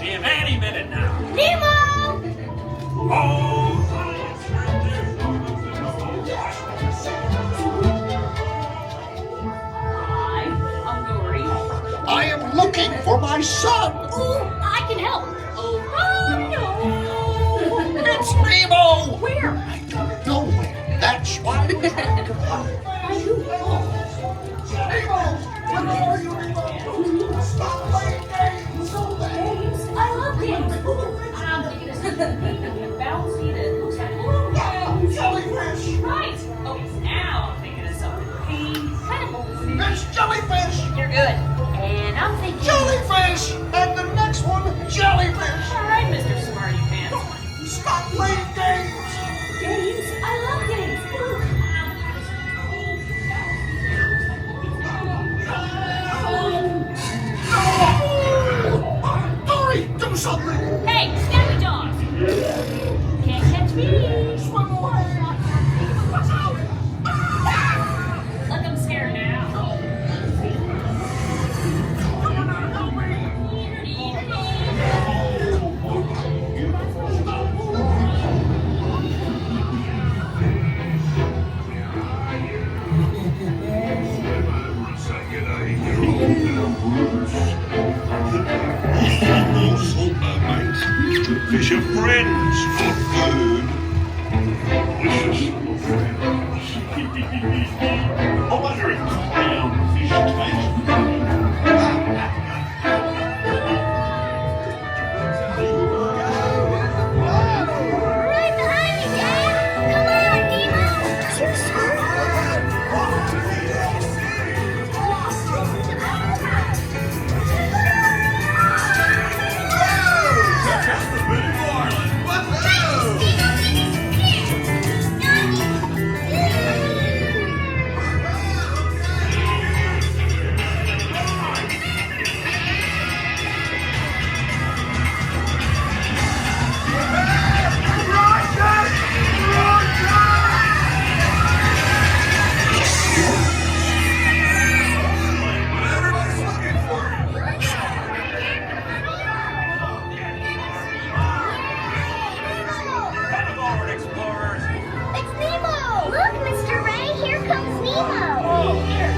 see him any minute now. Nemo! Oh! I'm Dory. I am looking for my son. Ooh, I can help. Oh, no. It's Nemo. Where? I don't know where. That's why I'm trying to find him. Nemo, where are you? Stop playing games. I love games. I'm thinking of something bouncy that looks like Jellyfish. right. Oh, now I'm thinking of something kind of bold. It's jellyfish. You're good. And I'm thinking Jellyfish. And the next one, jellyfish. all right, Mr. Smarty Pants. Stop playing games. Games? I love games. Dory, do something. Hey, snappy jaws. Can't catch me. Swim away. Look, I'm scared now. Fish are friends, not food. Delicious little friends. I wonder if clownfish taste Right behind you, Dad. Come on, Nemo. You're smart. Come aboard, explorers. It's Nemo. Look, Mr. Ray. Here comes Nemo. Oh, here.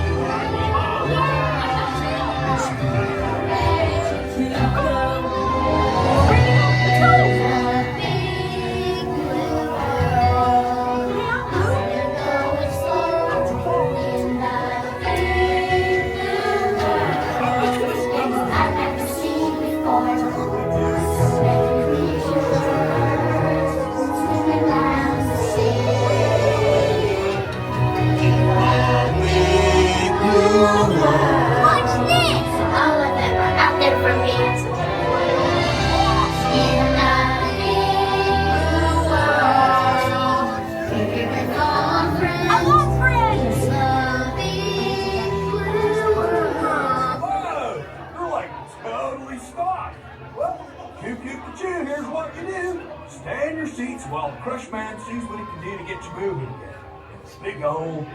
Watch this. I'll let that out there for me. In a big world, we're all friends. I want friends. The big blue world. Whoa! You're like totally stopped. Well, coo coo choo, here's what you do. Stay in your seats while the Crush Man sees what he can do to get you moving again. It's big old.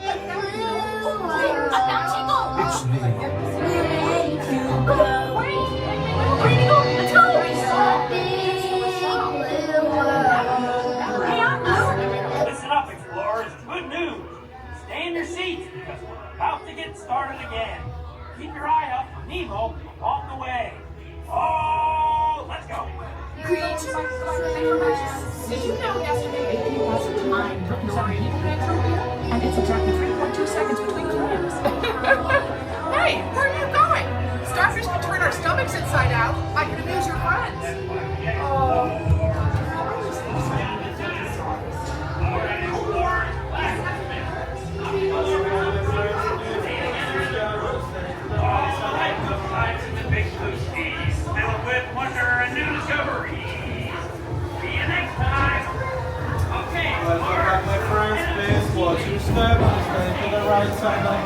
I found Chico. It's Nemo. Listen up, explorers. Good news. Stay in your seats because we're about to get started again. Keep your eye out for Nemo along the way. Oh, let's go. Did you know yesterday AP was a time for Nori and it's exactly 3.2 seconds between clams? Hey, where are you going? Starfish can turn our stomachs inside out. I can amuse your friends. Filled with wonder and new discoveries. See you next time. Okay, Let's go back my first base, watch your step, stand to the right side.